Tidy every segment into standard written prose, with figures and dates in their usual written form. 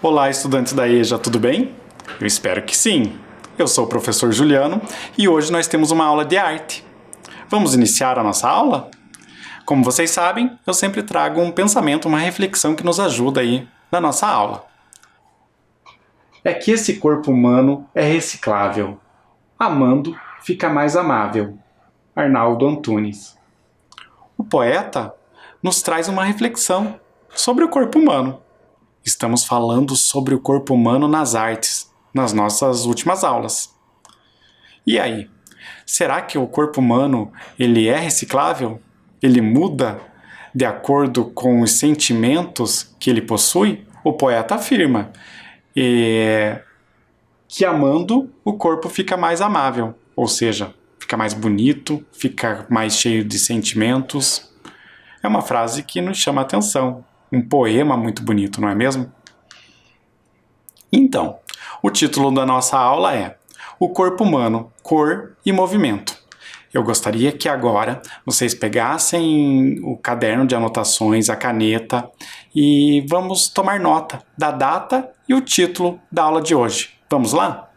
Olá, estudantes da EJA, tudo bem? Eu espero que sim. Eu sou o professor Juliano e hoje nós temos uma aula de arte. Vamos iniciar a nossa aula? Como vocês sabem, eu sempre trago um pensamento, uma reflexão que nos ajuda aí na nossa aula. É que esse corpo humano é reciclável. Amando, fica mais amável. Arnaldo Antunes. O poeta nos traz uma reflexão sobre o corpo humano. Estamos falando sobre o corpo humano nas artes, nas nossas últimas aulas. E aí, será que o corpo humano ele é reciclável? Ele muda de acordo com os sentimentos que ele possui? O poeta afirma que amando o corpo fica mais amável, ou seja, fica mais bonito, fica mais cheio de sentimentos. É uma frase que nos chama a atenção. Um poema muito bonito, não é mesmo? Então, o título da nossa aula é O Corpo Humano, Cor e Movimento. Eu gostaria que agora vocês pegassem o caderno de anotações, a caneta, e vamos tomar nota da data e o título da aula de hoje. Vamos lá?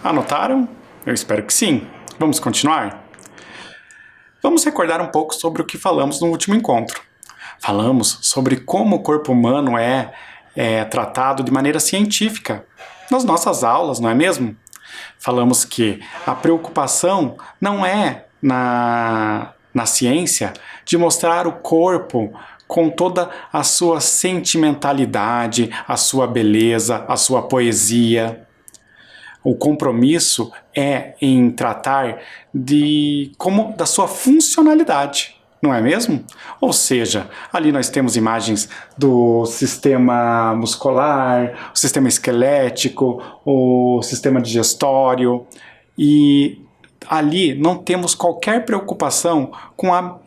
Anotaram? Eu espero que sim. Vamos continuar? Vamos recordar um pouco sobre o que falamos no último encontro. Falamos sobre como o corpo humano é tratado de maneira científica nas nossas aulas, não é mesmo? Falamos que a preocupação não é na ciência de mostrar o corpo com toda a sua sentimentalidade, a sua beleza, a sua poesia. O compromisso é em tratar da sua funcionalidade, não é mesmo? Ou seja, ali nós temos imagens do sistema muscular, o sistema esquelético, o sistema digestório, e ali não temos qualquer preocupação com a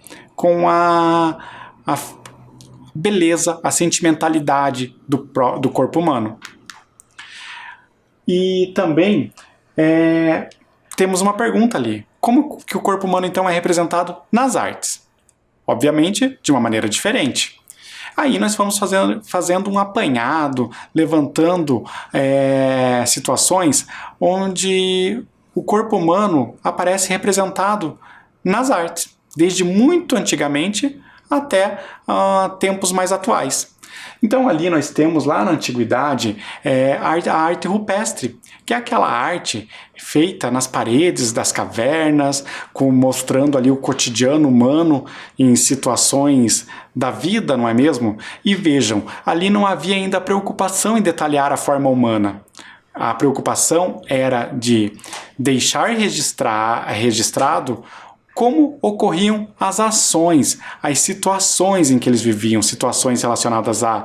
beleza, a sentimentalidade do corpo humano. E também temos uma pergunta ali. Como que o corpo humano então é representado nas artes? Obviamente, de uma maneira diferente. Aí nós vamos fazendo um apanhado, levantando situações onde o corpo humano aparece representado nas artes. Desde muito antigamente até tempos mais atuais. Então ali nós temos lá na antiguidade a arte rupestre, que é aquela arte feita nas paredes das cavernas, mostrando ali o cotidiano humano em situações da vida, não é mesmo? E vejam, ali não havia ainda preocupação em detalhar a forma humana. A preocupação era de deixar registrado como ocorriam as ações, as situações em que eles viviam, situações relacionadas à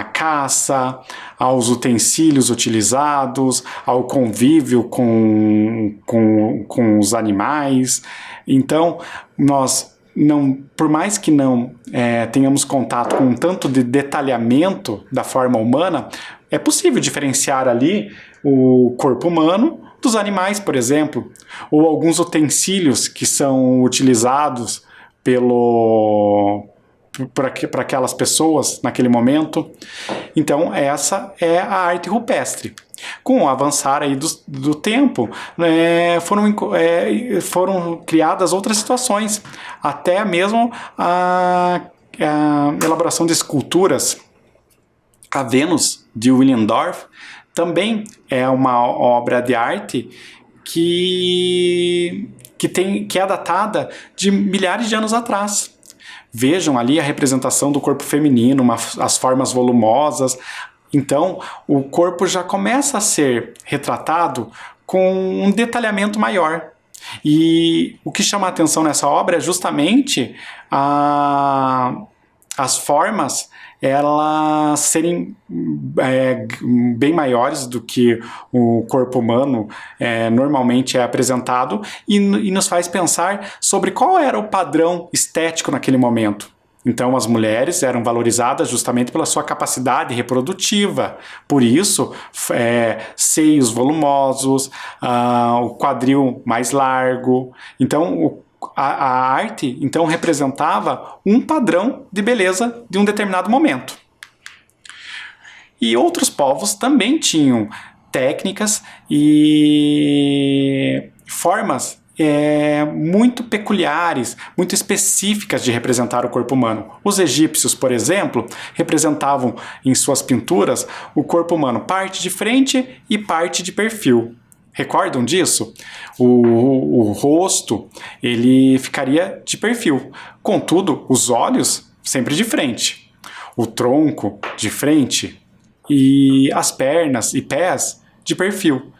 caça, aos utensílios utilizados, ao convívio com os animais. Então, nós por mais que não tenhamos contato com um tanto de detalhamento da forma humana, é possível diferenciar ali o corpo humano dos animais, por exemplo, ou alguns utensílios que são utilizados para aquelas pessoas naquele momento. Então essa é a arte rupestre. Com o avançar aí do tempo, foram criadas outras situações, até mesmo a elaboração de esculturas. A Vênus, de Willendorf, também é uma obra de arte que é datada de milhares de anos atrás. Vejam ali a representação do corpo feminino, as formas volumosas. Então, o corpo já começa a ser retratado com um detalhamento maior. E o que chama a atenção nessa obra é justamente as formas elas serem bem maiores do que o corpo humano normalmente é apresentado e nos faz pensar sobre qual era o padrão estético naquele momento. Então as mulheres eram valorizadas justamente pela sua capacidade reprodutiva, por isso seios volumosos, o quadril mais largo. Então a arte, então, representava um padrão de beleza de um determinado momento. E outros povos também tinham técnicas e formas muito peculiares, muito específicas de representar o corpo humano. Os egípcios, por exemplo, representavam em suas pinturas o corpo humano parte de frente e parte de perfil. Recordam disso? O rosto, ele ficaria de perfil. Contudo, os olhos sempre de frente. O tronco de frente e as pernas e pés de perfil.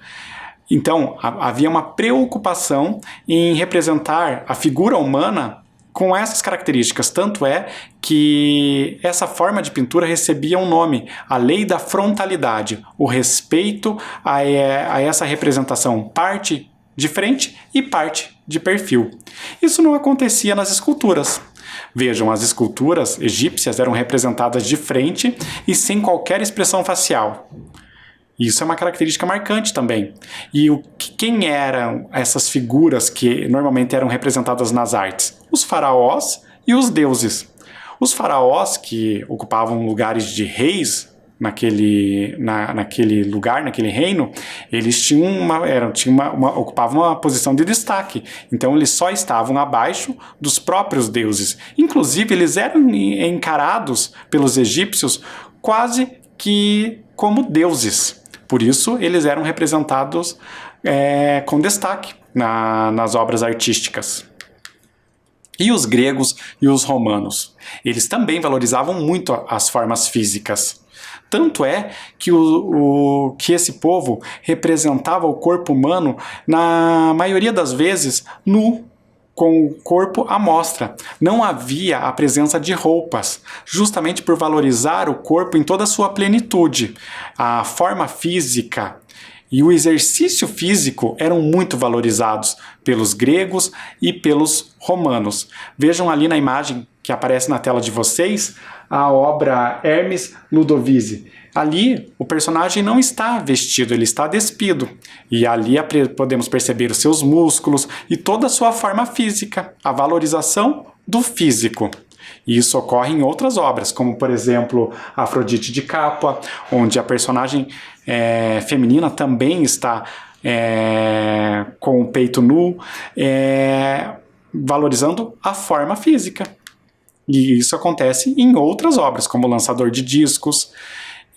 Então, havia uma preocupação em representar a figura humana com essas características. Tanto é que essa forma de pintura recebia um nome, a lei da frontalidade, o respeito a essa representação, parte de frente e parte de perfil. Isso não acontecia nas esculturas. Vejam, as esculturas egípcias eram representadas de frente e sem qualquer expressão facial. Isso é uma característica marcante também. E quem eram essas figuras que normalmente eram representadas nas artes? Os faraós e os deuses. Os faraós, que ocupavam lugares de reis naquele lugar, naquele reino, eles ocupavam uma posição de destaque. Então eles só estavam abaixo dos próprios deuses. Inclusive eles eram encarados pelos egípcios quase que como deuses. Por isso, eles eram representados com destaque nas obras artísticas. E os gregos e os romanos? Eles também valorizavam muito as formas físicas. Tanto é que, que esse povo representava o corpo humano, na maioria das vezes, nu, com o corpo à mostra. Não havia a presença de roupas, justamente por valorizar o corpo em toda a sua plenitude. A forma física e o exercício físico eram muito valorizados pelos gregos e pelos romanos. Vejam ali na imagem que aparece na tela de vocês, a obra Hermes Ludovisi. Ali, o personagem não está vestido, ele está despido. E ali podemos perceber os seus músculos e toda a sua forma física, a valorização do físico. E isso ocorre em outras obras, como, por exemplo, Afrodite de Capua, onde a personagem feminina também está com o peito nu, valorizando a forma física. E isso acontece em outras obras, como o Lançador de Discos.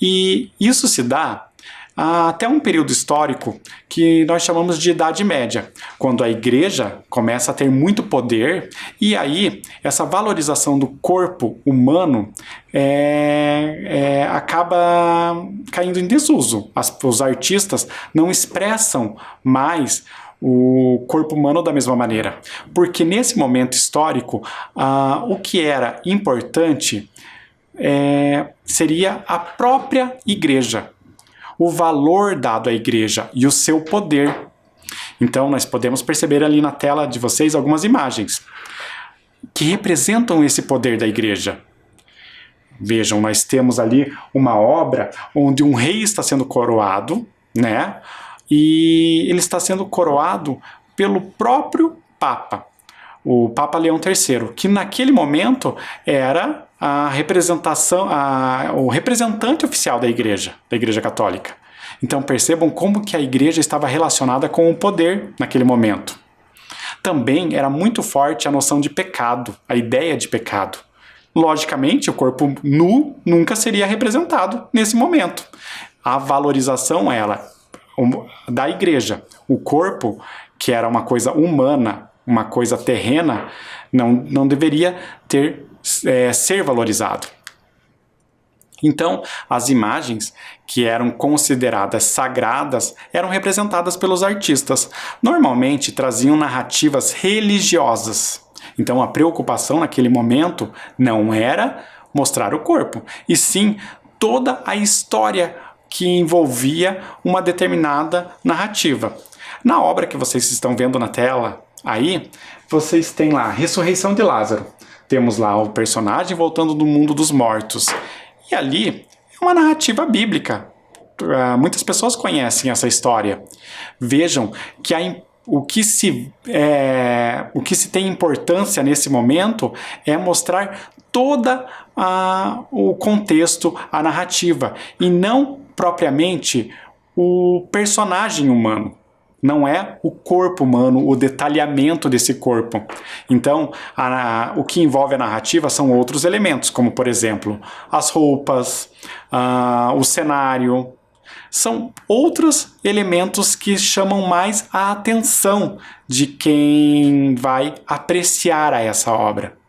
E isso se dá até um período histórico que nós chamamos de Idade Média, quando a igreja começa a ter muito poder, e aí essa valorização do corpo humano acaba caindo em desuso. Os artistas não expressam mais o corpo humano da mesma maneira, porque nesse momento histórico o que era importante seria a própria igreja, o valor dado à igreja e o seu poder. Então nós podemos perceber ali na tela de vocês algumas imagens que representam esse poder da igreja. Vejam, nós temos ali uma obra onde um rei está sendo coroado, né? E ele está sendo coroado pelo próprio Papa, o Papa Leão III, que naquele momento era a representação, o representante oficial da Igreja Católica. Então percebam como que a Igreja estava relacionada com o poder naquele momento. Também era muito forte a noção de pecado, a ideia de pecado. Logicamente, o corpo nu nunca seria representado nesse momento. A valorização da Igreja, o corpo, que era uma coisa humana, uma coisa terrena, não deveria ser valorizado. Então, as imagens que eram consideradas sagradas eram representadas pelos artistas. Normalmente traziam narrativas religiosas. Então, a preocupação naquele momento não era mostrar o corpo, e sim toda a história que envolvia uma determinada narrativa. Na obra que vocês estão vendo na tela, aí, vocês têm lá a ressurreição de Lázaro. Temos lá o personagem voltando do mundo dos mortos. E ali é uma narrativa bíblica. Muitas pessoas conhecem essa história. Vejam que o que se tem importância nesse momento é mostrar todo o contexto, a narrativa, e não propriamente o personagem humano. Não é o corpo humano, o detalhamento desse corpo. Então, o que envolve a narrativa são outros elementos, como, por exemplo, as roupas, o cenário. São outros elementos que chamam mais a atenção de quem vai apreciar essa obra.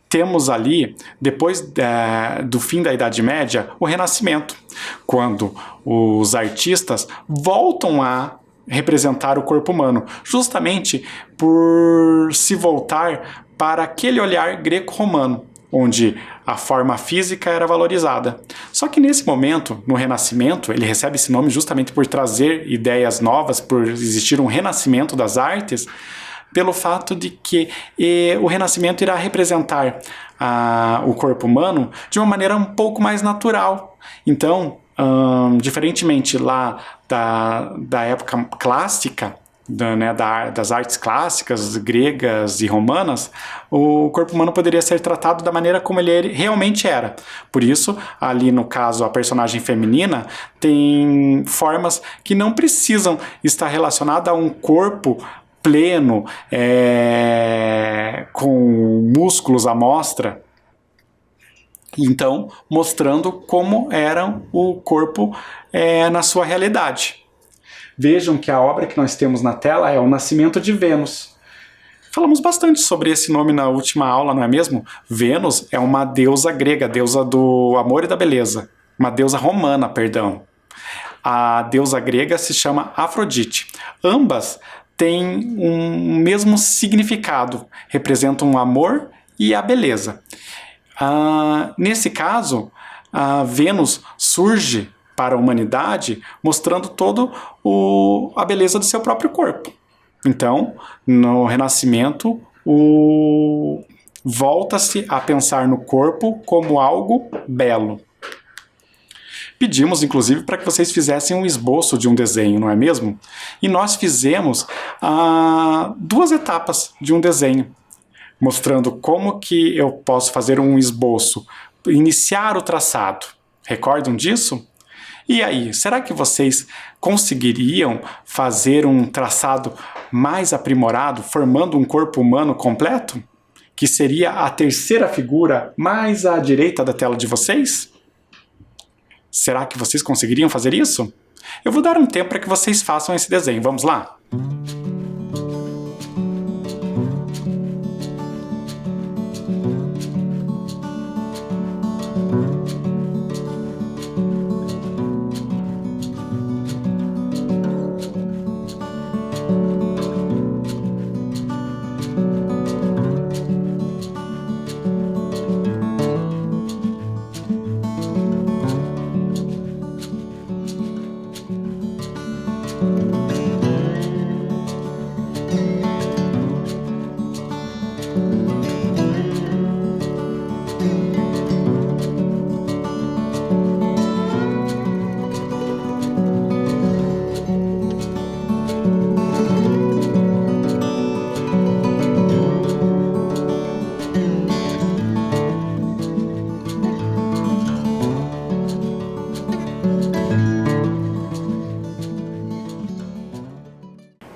Temos ali, depois do fim da Idade Média, o Renascimento, quando os artistas voltam a representar o corpo humano, justamente por se voltar para aquele olhar greco-romano, onde a forma física era valorizada. Só que nesse momento, no Renascimento, ele recebe esse nome justamente por trazer ideias novas, por existir um renascimento das artes, pelo fato de que o Renascimento irá representar o corpo humano de uma maneira um pouco mais natural. Então, diferentemente lá da época clássica, das artes clássicas, gregas e romanas, o corpo humano poderia ser tratado da maneira como ele realmente era. Por isso, ali no caso, a personagem feminina tem formas que não precisam estar relacionadas a um corpo pleno, com músculos à mostra. Então, mostrando como era o corpo na sua realidade. Vejam que a obra que nós temos na tela é O Nascimento de Vênus. Falamos bastante sobre esse nome na última aula, não é mesmo? Vênus é uma deusa grega, deusa do amor e da beleza. Uma deusa romana, perdão. A deusa grega se chama Afrodite. Ambas têm um mesmo significado, representam o amor e a beleza. Nesse caso, Vênus surge para a humanidade mostrando toda a beleza do seu próprio corpo. Então, no Renascimento, volta-se a pensar no corpo como algo belo. Pedimos, inclusive, para que vocês fizessem um esboço de um desenho, não é mesmo? E nós fizemos 2 etapas de um desenho, mostrando como que eu posso fazer um esboço, iniciar o traçado. Recordam disso? E aí, será que vocês conseguiriam fazer um traçado mais aprimorado, formando um corpo humano completo? que seria a terceira figura mais à direita da tela de vocês? Será que vocês conseguiriam fazer isso? Eu vou dar um tempo para que vocês façam esse desenho. Vamos lá?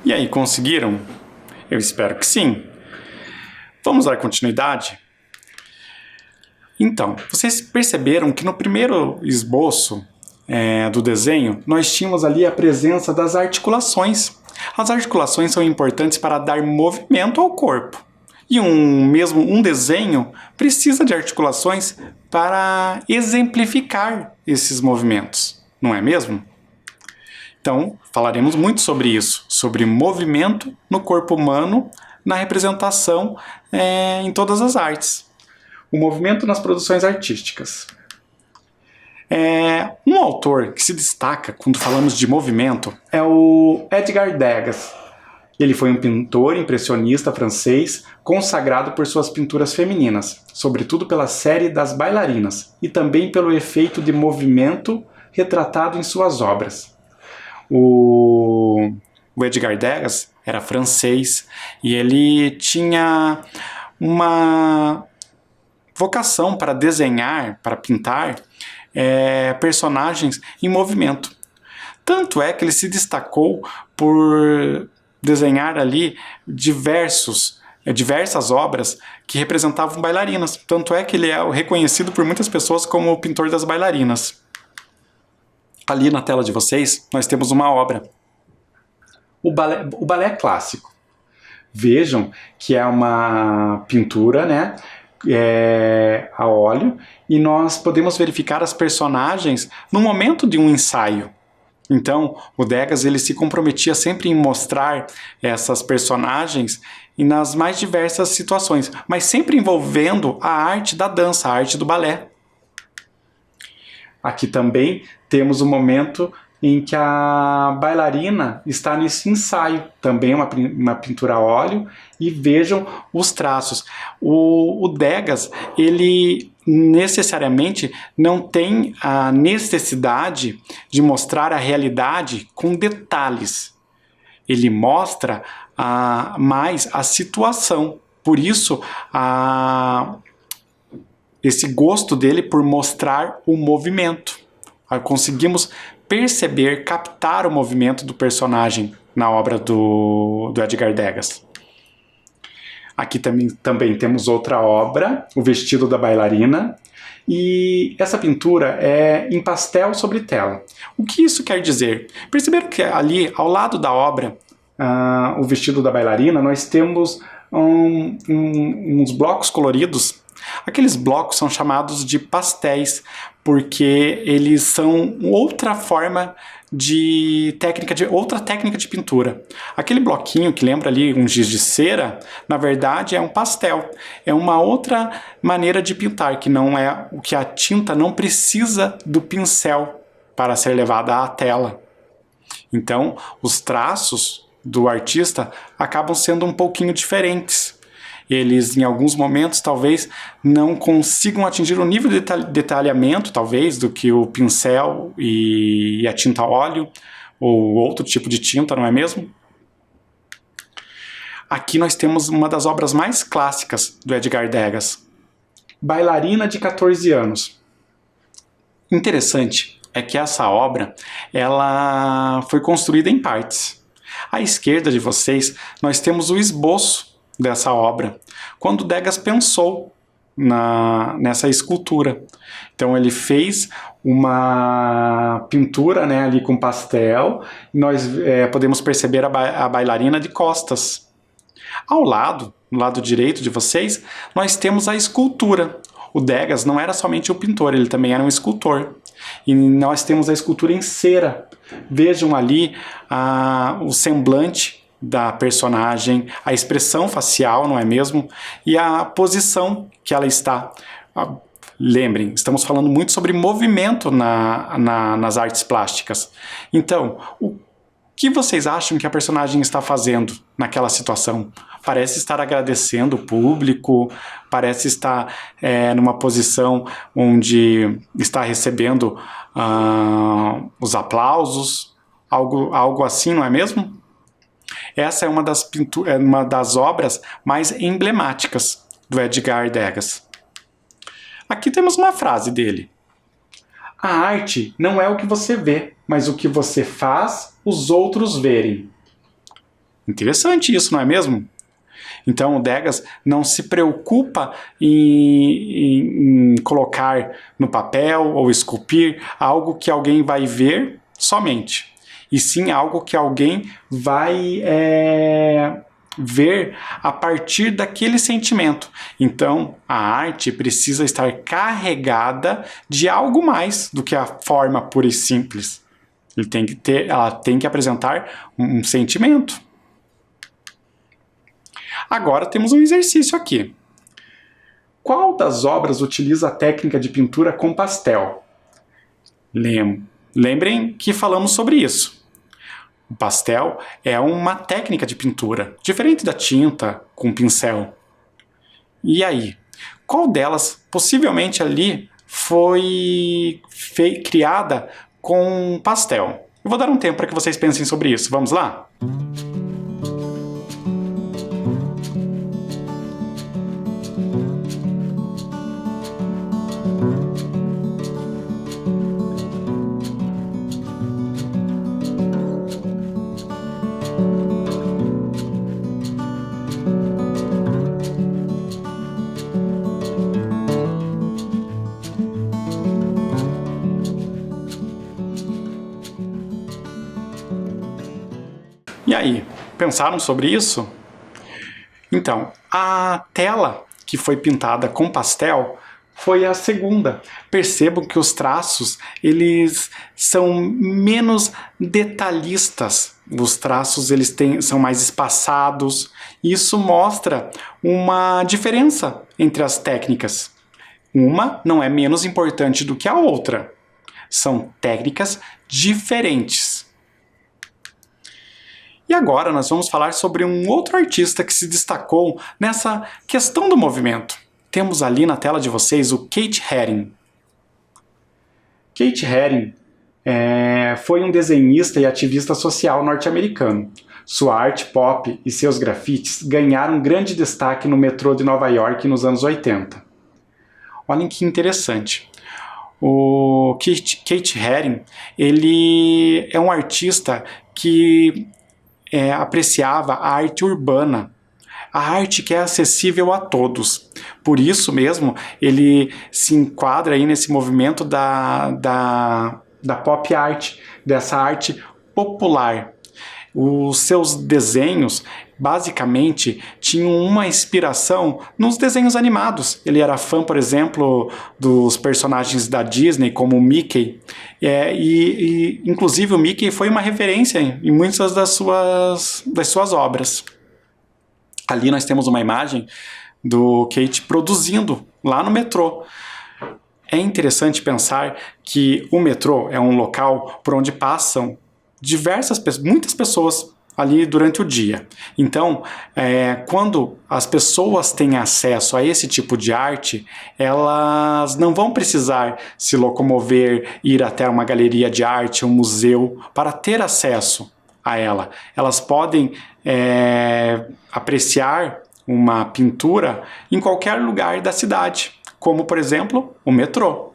E aí, conseguiram? Eu espero que sim. Vamos dar continuidade? Então, vocês perceberam que no primeiro esboço do desenho, nós tínhamos ali a presença das articulações. As articulações são importantes para dar movimento ao corpo. E um desenho precisa de articulações para exemplificar esses movimentos, não é mesmo? Então, falaremos muito sobre isso, sobre movimento no corpo humano, na representação em todas as artes. O movimento nas produções artísticas. Um autor que se destaca quando falamos de movimento é o Edgar Degas. Ele foi um pintor impressionista francês consagrado por suas pinturas femininas, sobretudo pela série das bailarinas e também pelo efeito de movimento retratado em suas obras. O Edgar Degas era francês e ele tinha uma vocação para desenhar, para pintar personagens em movimento. Tanto é que ele se destacou por desenhar ali diversas obras que representavam bailarinas. Tanto é que ele é reconhecido por muitas pessoas como o pintor das bailarinas. Ali na tela de vocês, nós temos uma obra. O balé clássico. Vejam que é uma pintura, né, a óleo, e nós podemos verificar as personagens no momento de um ensaio. Então, o Degas ele se comprometia sempre em mostrar essas personagens e nas mais diversas situações, mas sempre envolvendo a arte da dança, a arte do balé. Aqui também temos o momento em que a bailarina está nesse ensaio, também uma pintura a óleo, e vejam os traços. O Degas, ele necessariamente não tem a necessidade de mostrar a realidade com detalhes. Ele mostra mais a situação. Por isso, esse gosto dele por mostrar o movimento. Conseguimos perceber, captar o movimento do personagem na obra do Edgar Degas. Aqui também temos outra obra, O Vestido da Bailarina, e essa pintura é em pastel sobre tela. O que isso quer dizer? Perceberam que ali, ao lado da obra, O Vestido da Bailarina, nós temos uns blocos coloridos. Aqueles blocos são chamados de pastéis, porque eles são outra forma outra técnica de pintura. Aquele bloquinho que lembra ali um giz de cera, na verdade é um pastel. É uma outra maneira de pintar, que não é o que a tinta não precisa do pincel para ser levada à tela. Então, os traços do artista acabam sendo um pouquinho diferentes. Eles, em alguns momentos, talvez não consigam atingir o nível de detalhamento, talvez, do que o pincel e a tinta óleo, ou outro tipo de tinta, não é mesmo? Aqui nós temos uma das obras mais clássicas do Edgar Degas, Bailarina de 14 anos. Interessante é que essa obra ela foi construída em partes. À esquerda de vocês, nós temos o esboço dessa obra, quando Degas pensou nessa escultura. Então ele fez uma pintura, né, ali com pastel, e nós podemos perceber a bailarina de costas. Ao lado, no lado direito de vocês, nós temos a escultura. O Degas não era somente um pintor, ele também era um escultor. E nós temos a escultura em cera. Vejam ali o semblante da personagem, a expressão facial, não é mesmo? E a posição que ela está. Lembrem, estamos falando muito sobre movimento nas artes plásticas. Então, o que vocês acham que a personagem está fazendo naquela situação? Parece estar agradecendo o público, parece estar numa posição onde está recebendo os aplausos, algo assim, não é mesmo? Essa é uma das obras mais emblemáticas do Edgar Degas. Aqui temos uma frase dele. A arte não é o que você vê, mas o que você faz os outros verem. Interessante isso, não é mesmo? Então o Degas não se preocupa em colocar no papel ou esculpir algo que alguém vai ver somente, e sim algo que alguém vai ver a partir daquele sentimento. Então a arte precisa estar carregada de algo mais do que a forma pura e simples. Ela tem que apresentar um sentimento. Agora temos um exercício aqui. Qual das obras utiliza a técnica de pintura com pastel? Lembrem que falamos sobre isso. O pastel é uma técnica de pintura, diferente da tinta com pincel. E aí? Qual delas possivelmente ali foi criada com pastel? Eu vou dar um tempo para que vocês pensem sobre isso. Vamos lá? E aí, pensaram sobre isso? Então, a tela que foi pintada com pastel foi a segunda. Percebam que os traços, eles são menos detalhistas. Os traços são mais espaçados. Isso mostra uma diferença entre as técnicas. Uma não é menos importante do que a outra. São técnicas diferentes. E agora nós vamos falar sobre um outro artista que se destacou nessa questão do movimento. Temos ali na tela de vocês o Keith Haring. Keith Haring foi um desenhista e ativista social norte-americano. Sua arte pop e seus grafites ganharam grande destaque no metrô de Nova York nos anos 80. Olhem que interessante. O Keith Haring, ele é um artista que apreciava a arte urbana, a arte que é acessível a todos. Por isso mesmo, ele se enquadra aí nesse movimento da pop art, dessa arte popular. Os seus desenhos, basicamente, tinham uma inspiração nos desenhos animados. Ele era fã, por exemplo, dos personagens da Disney, como o Mickey. Inclusive, o Mickey foi uma referência em muitas das suas obras. Ali nós temos uma imagem do Keith produzindo lá no metrô. É interessante pensar que o metrô é um local por onde passam muitas pessoas ali durante o dia. Então, quando as pessoas têm acesso a esse tipo de arte, elas não vão precisar se locomover, ir até uma galeria de arte, um museu, para ter acesso a ela. Elas podem apreciar uma pintura em qualquer lugar da cidade, como, por exemplo, o metrô.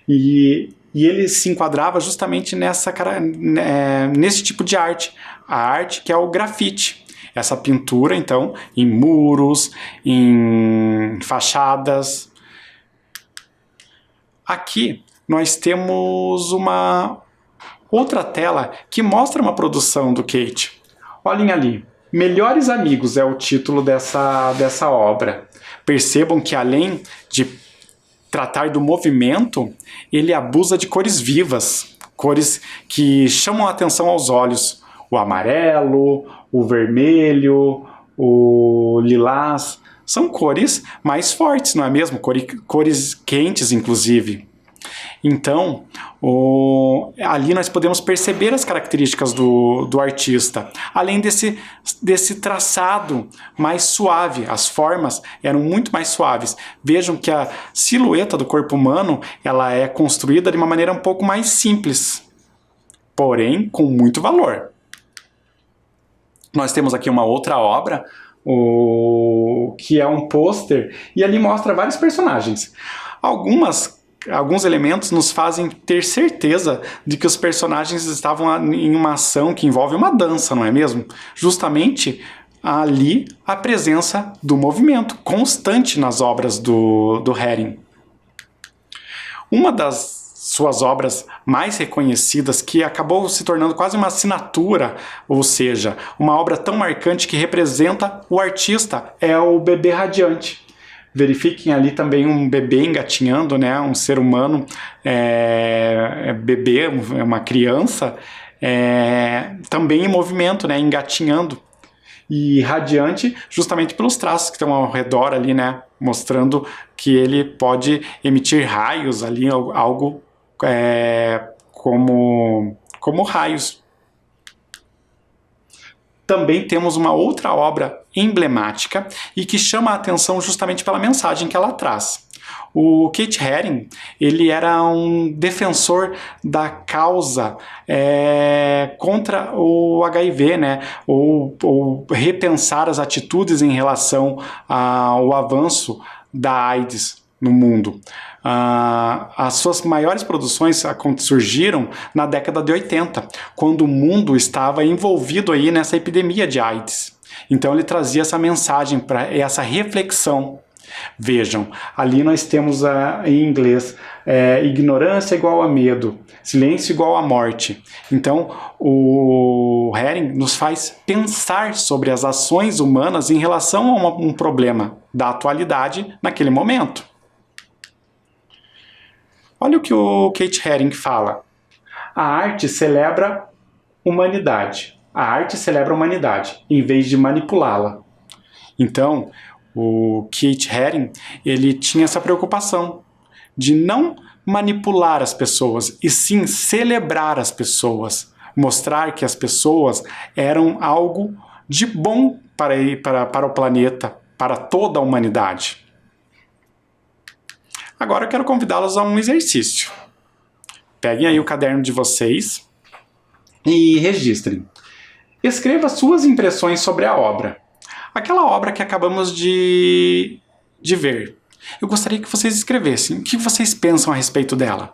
E ele se enquadrava justamente nesse tipo de arte, a arte que é o grafite. essa pintura, então, em muros, em fachadas. Aqui nós temos uma outra tela que mostra uma produção do Kate. Olhem ali, Melhores Amigos é o título dessa obra. Percebam que além de tratar do movimento, ele abusa de cores vivas, cores que chamam a atenção aos olhos. O amarelo, o vermelho, o lilás, são cores mais fortes, não é mesmo? Cores quentes, inclusive. Então, ali nós podemos perceber as características do artista, além desse traçado mais suave. As formas eram muito mais suaves. Vejam que a silhueta do corpo humano ela é construída de uma maneira um pouco mais simples, porém com muito valor. Nós temos aqui uma outra obra, que é um pôster, e ali mostra vários personagens. Alguns elementos nos fazem ter certeza de que os personagens estavam em uma ação que envolve uma dança, não é mesmo? Justamente ali a presença do movimento constante nas obras do Herring. Uma das suas obras mais reconhecidas, que acabou se tornando quase uma assinatura, ou seja, uma obra tão marcante que representa o artista, é o Bebê Radiante. Verifiquem ali também um bebê engatinhando, né? Um ser humano, bebê, uma criança, também em movimento, né? Engatinhando. E radiante justamente pelos traços que estão ao redor ali, né? Mostrando que ele pode emitir raios ali, algo como raios. Também temos uma outra obra emblemática e que chama a atenção justamente pela mensagem que ela traz. O Kate Herring, ele era um defensor da causa contra o HIV, né? Ou repensar as atitudes em relação ao avanço da AIDS no mundo. As suas maiores produções surgiram na década de 80, quando o mundo estava envolvido aí nessa epidemia de AIDS. Então ele trazia essa mensagem, essa reflexão. Vejam, ali nós temos em inglês, ignorância igual a medo, silêncio igual a morte. Então o Herring nos faz pensar sobre as ações humanas em relação a um problema da atualidade naquele momento. Olha o que o Kate Herring fala. A arte celebra humanidade. A arte celebra a humanidade, em vez de manipulá-la. Então, o Kate Herring, ele tinha essa preocupação de não manipular as pessoas, e sim celebrar as pessoas. Mostrar que as pessoas eram algo de bom para o planeta, para toda a humanidade. Agora eu quero convidá-los a um exercício. Peguem aí o caderno de vocês e registrem. Escreva suas impressões sobre a obra. Aquela obra que acabamos de ver. Eu gostaria que vocês escrevessem. O que vocês pensam a respeito dela?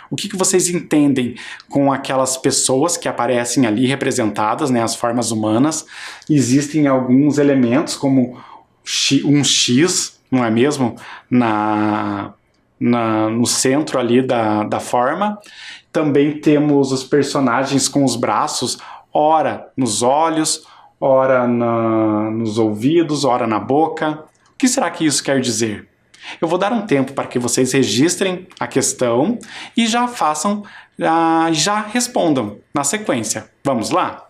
O que vocês entendem com aquelas pessoas que aparecem ali representadas, né, as formas humanas? Existem alguns elementos como um X, não é mesmo? No centro ali da forma. Também temos os personagens com os braços, ora nos olhos, ora nos ouvidos, ora na boca. O que será que isso quer dizer? Eu vou dar um tempo para que vocês registrem a questão e já respondam na sequência. Vamos lá?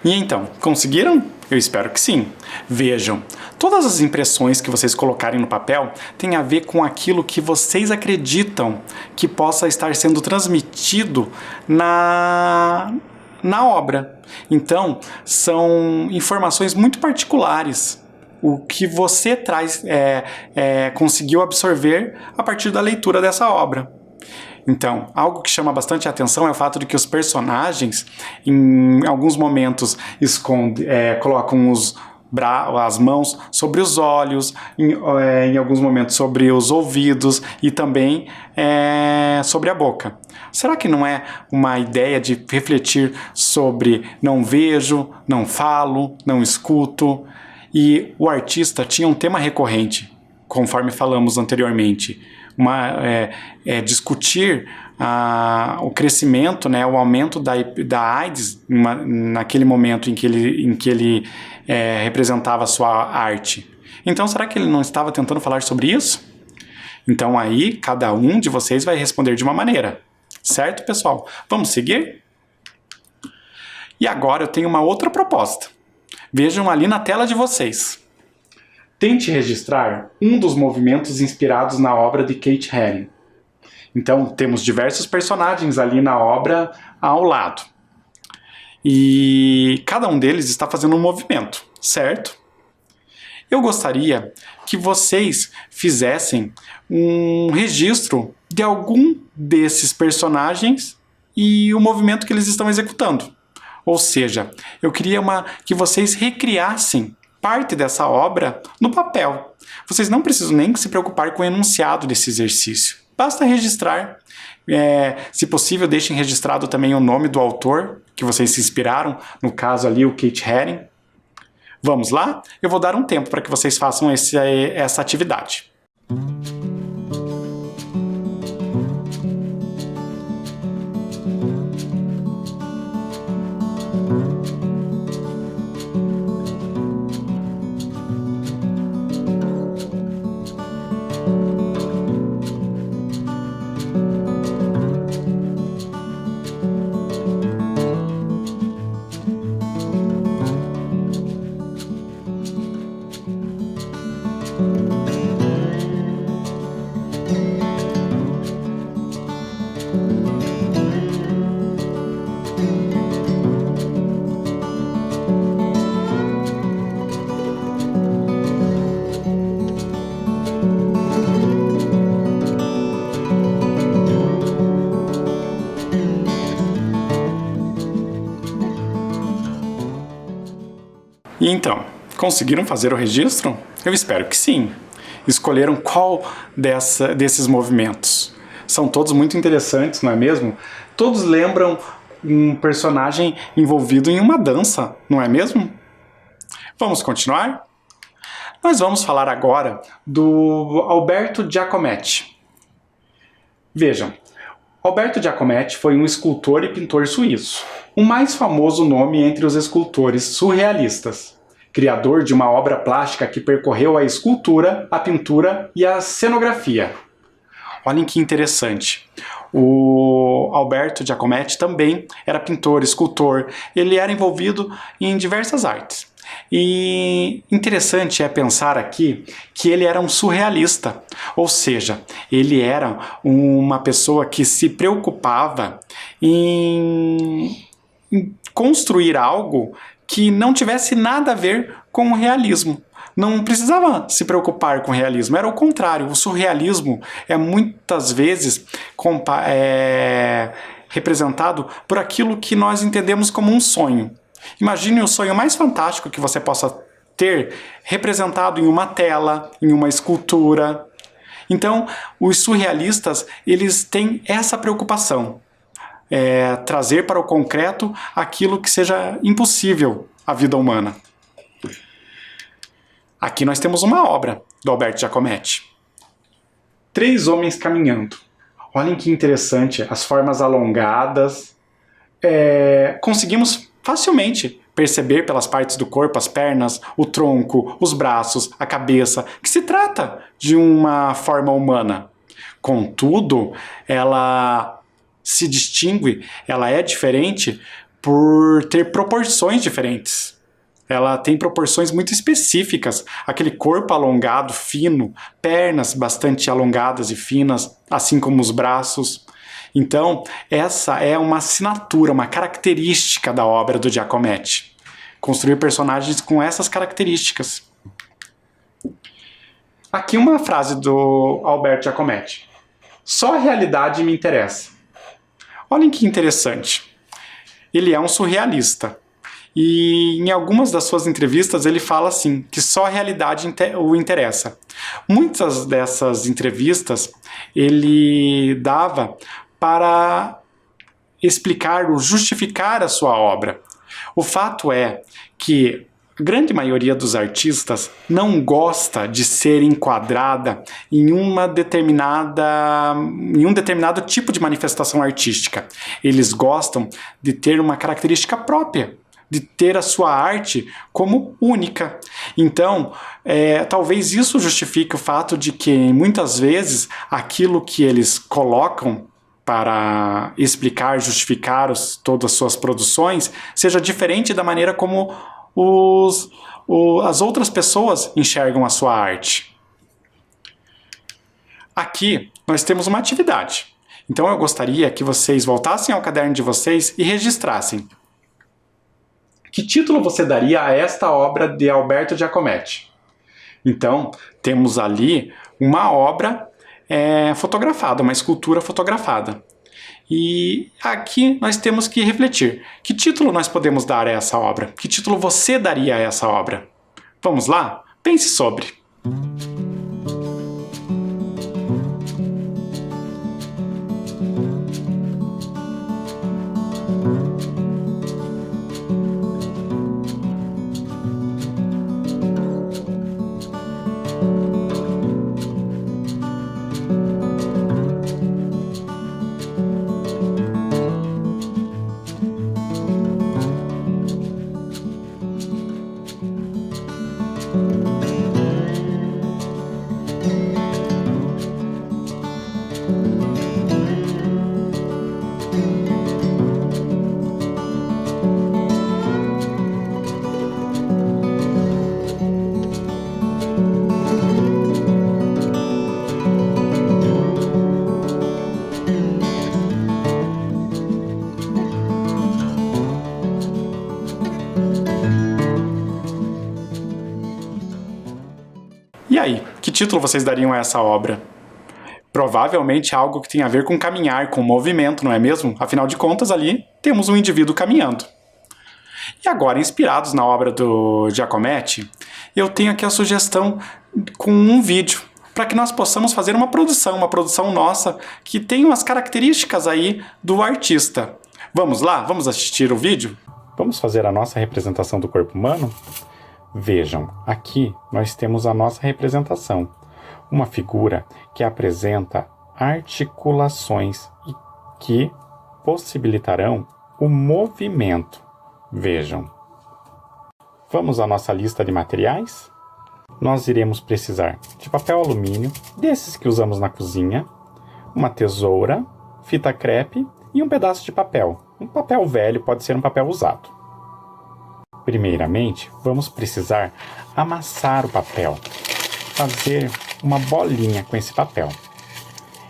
E então, conseguiram? Eu espero que sim. Vejam, todas as impressões que vocês colocarem no papel têm a ver com aquilo que vocês acreditam que possa estar sendo transmitido na obra. Então, são informações muito particulares. O que você conseguiu absorver a partir da leitura dessa obra. Então, algo que chama bastante atenção é o fato de que os personagens, em alguns momentos, colocam as mãos sobre os olhos, em alguns momentos sobre os ouvidos e também sobre a boca. Será que não é uma ideia de refletir sobre não vejo, não falo, não escuto? E o artista tinha um tema recorrente, conforme falamos anteriormente. Discutir o crescimento, o aumento da AIDS naquele momento em que ele representava a sua arte. Então, será que ele não estava tentando falar sobre isso? Então, aí, cada um de vocês vai responder de uma maneira. Certo, pessoal? Vamos seguir? E agora eu tenho uma outra proposta. Vejam ali na tela de vocês. Tente registrar um dos movimentos inspirados na obra de Kate Haring. Então, temos diversos personagens ali na obra ao lado. E cada um deles está fazendo um movimento, certo? Eu gostaria que vocês fizessem um registro de algum desses personagens e o movimento que eles estão executando. Ou seja, eu queria que vocês recriassem parte dessa obra no papel. Vocês não precisam nem se preocupar com o enunciado desse exercício. Basta registrar. Se possível, deixem registrado também o nome do autor que vocês se inspiraram, no caso ali o Kate Haring. Vamos lá? Eu vou dar um tempo para que vocês façam essa atividade. E então, conseguiram fazer o registro? Eu espero que sim. Escolheram qual desses movimentos? São todos muito interessantes, não é mesmo? Todos lembram um personagem envolvido em uma dança, não é mesmo? Vamos continuar? Nós vamos falar agora do Alberto Giacometti. Vejam, Alberto Giacometti foi um escultor e pintor suíço, o mais famoso nome entre os escultores surrealistas, criador de uma obra plástica que percorreu a escultura, a pintura e a cenografia. Olhem que interessante. O Alberto Giacometti também era pintor, escultor, ele era envolvido em diversas artes. E interessante é pensar aqui que ele era um surrealista, ou seja, ele era uma pessoa que se preocupava em construir algo que não tivesse nada a ver com o realismo. Não precisava se preocupar com o realismo, era o contrário. O surrealismo é muitas vezes representado por aquilo que nós entendemos como um sonho. Imagine o sonho mais fantástico que você possa ter representado em uma tela, em uma escultura. Então, os surrealistas, eles têm essa preocupação. Trazer para o concreto aquilo que seja impossível à vida humana. Aqui nós temos uma obra do Alberto Giacometti. 3 homens caminhando. Olhem que interessante, as formas alongadas conseguimos facilmente perceber pelas partes do corpo, as pernas, o tronco, os braços, a cabeça, que se trata de uma forma humana. Contudo, ela se distingue, ela é diferente por ter proporções diferentes. Ela tem proporções muito específicas, aquele corpo alongado, fino, pernas bastante alongadas e finas, assim como os braços. Então, essa é uma assinatura, uma característica da obra do Giacometti. Construir personagens com essas características. Aqui uma frase do Alberto Giacometti. Só a realidade me interessa. Olhem que interessante. Ele é um surrealista. E em algumas das suas entrevistas ele fala assim, que só a realidade o interessa. Muitas dessas entrevistas ele dava para explicar ou justificar a sua obra. O fato é que a grande maioria dos artistas não gosta de ser enquadrada em um determinado tipo de manifestação artística. Eles gostam de ter uma característica própria, de ter a sua arte como única. Então, talvez isso justifique o fato de que, muitas vezes, aquilo que eles colocam para explicar, justificar todas as suas produções, seja diferente da maneira como as outras pessoas enxergam a sua arte. Aqui, nós temos uma atividade. Então, eu gostaria que vocês voltassem ao caderno de vocês e registrassem. Que título você daria a esta obra de Alberto Giacometti? Então, temos ali uma obra fotografada, uma escultura fotografada. E aqui nós temos que refletir. Que título nós podemos dar a essa obra? Que título você daria a essa obra? Vamos lá? Pense sobre. E aí, que título vocês dariam a essa obra? Provavelmente algo que tem a ver com caminhar, com movimento, não é mesmo? Afinal de contas, ali temos um indivíduo caminhando. E agora, inspirados na obra do Giacometti, eu tenho aqui a sugestão com um vídeo, para que nós possamos fazer uma produção nossa, que tem umas características aí do artista. Vamos lá? Vamos assistir o vídeo? Vamos fazer a nossa representação do corpo humano? Vejam, aqui nós temos a nossa representação, uma figura que apresenta articulações e que possibilitarão o movimento. Vejam. Vamos à nossa lista de materiais? Nós iremos precisar de papel alumínio, desses que usamos na cozinha, uma tesoura, fita crepe e um pedaço de papel. Um papel velho, pode ser um papel usado. Primeiramente, vamos precisar amassar o papel, fazer uma bolinha com esse papel.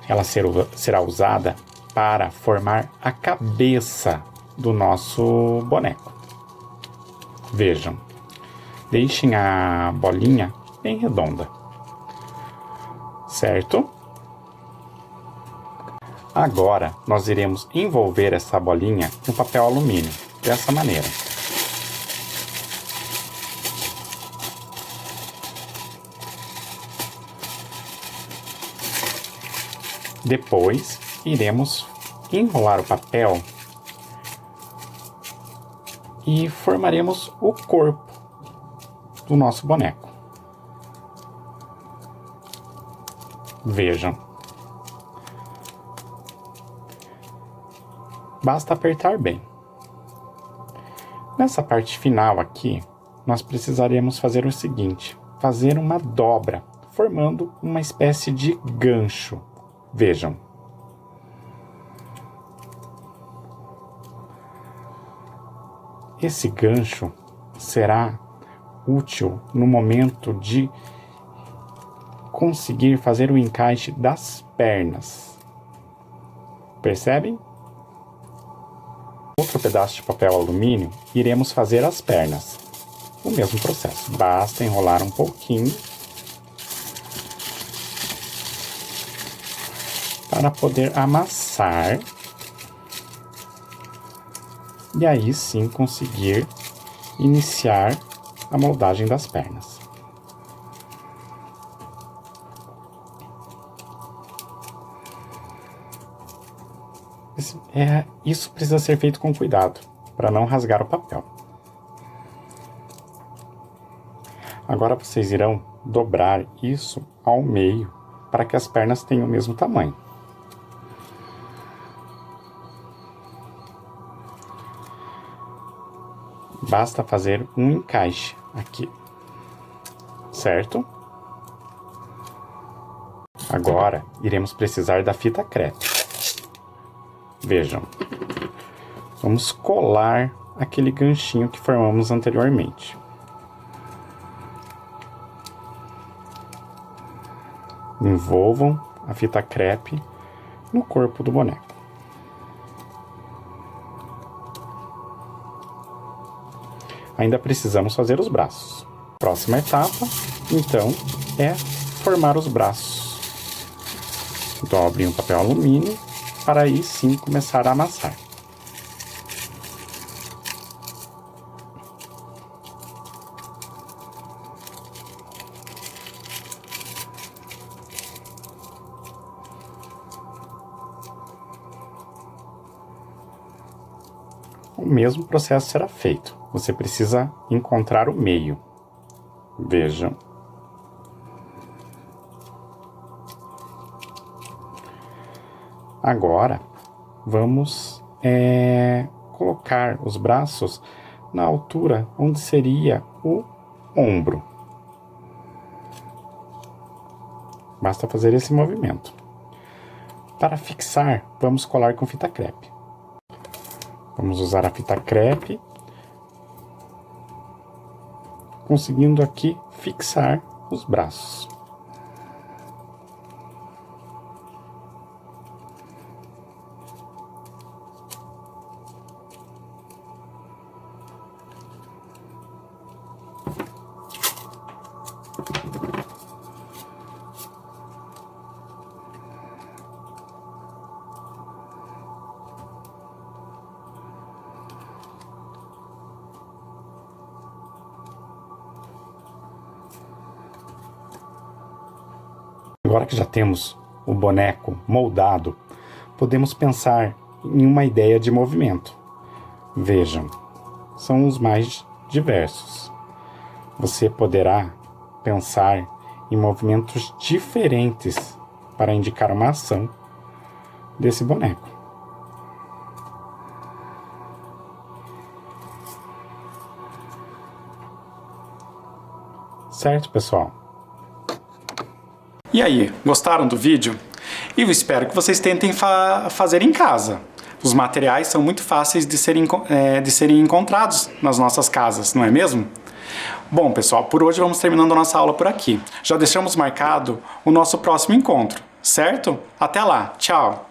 Ela será usada para formar a cabeça do nosso boneco. Vejam, deixem a bolinha bem redonda, certo? Agora, nós iremos envolver essa bolinha no papel alumínio, dessa maneira. Depois, iremos enrolar o papel e formaremos o corpo do nosso boneco. Vejam. Basta apertar bem. Nessa parte final aqui, nós precisaremos fazer o seguinte, fazer uma dobra, formando uma espécie de gancho. Vejam. Esse gancho será útil no momento de conseguir fazer o encaixe das pernas. Percebem? Outro pedaço de papel alumínio, iremos fazer as pernas. O mesmo processo, basta enrolar um pouquinho para poder amassar e aí sim conseguir iniciar a moldagem das pernas. Isso precisa ser feito com cuidado, para não rasgar o papel. Agora vocês irão dobrar isso ao meio, para que as pernas tenham o mesmo tamanho. Basta fazer um encaixe aqui, certo? Agora, iremos precisar da fita crepe. Vejam, vamos colar aquele ganchinho que formamos anteriormente. Envolvam a fita crepe no corpo do boneco. Ainda precisamos fazer os braços. Próxima etapa, então, é formar os braços. Dobrem o papel alumínio para aí sim começar a amassar. O mesmo processo será feito. Você precisa encontrar o meio. Vejam. Agora, vamos colocar os braços na altura onde seria o ombro. Basta fazer esse movimento. Para fixar, vamos colar com fita crepe. Vamos usar a fita crepe, conseguindo aqui fixar os braços. Agora que já temos o boneco moldado, podemos pensar em uma ideia de movimento. Vejam, são os mais diversos. Você poderá pensar em movimentos diferentes para indicar uma ação desse boneco. Certo, pessoal? E aí, gostaram do vídeo? E eu espero que vocês tentem fazer em casa. Os materiais são muito fáceis de serem encontrados nas nossas casas, não é mesmo? Bom, pessoal, por hoje vamos terminando a nossa aula por aqui. Já deixamos marcado o nosso próximo encontro, certo? Até lá, tchau!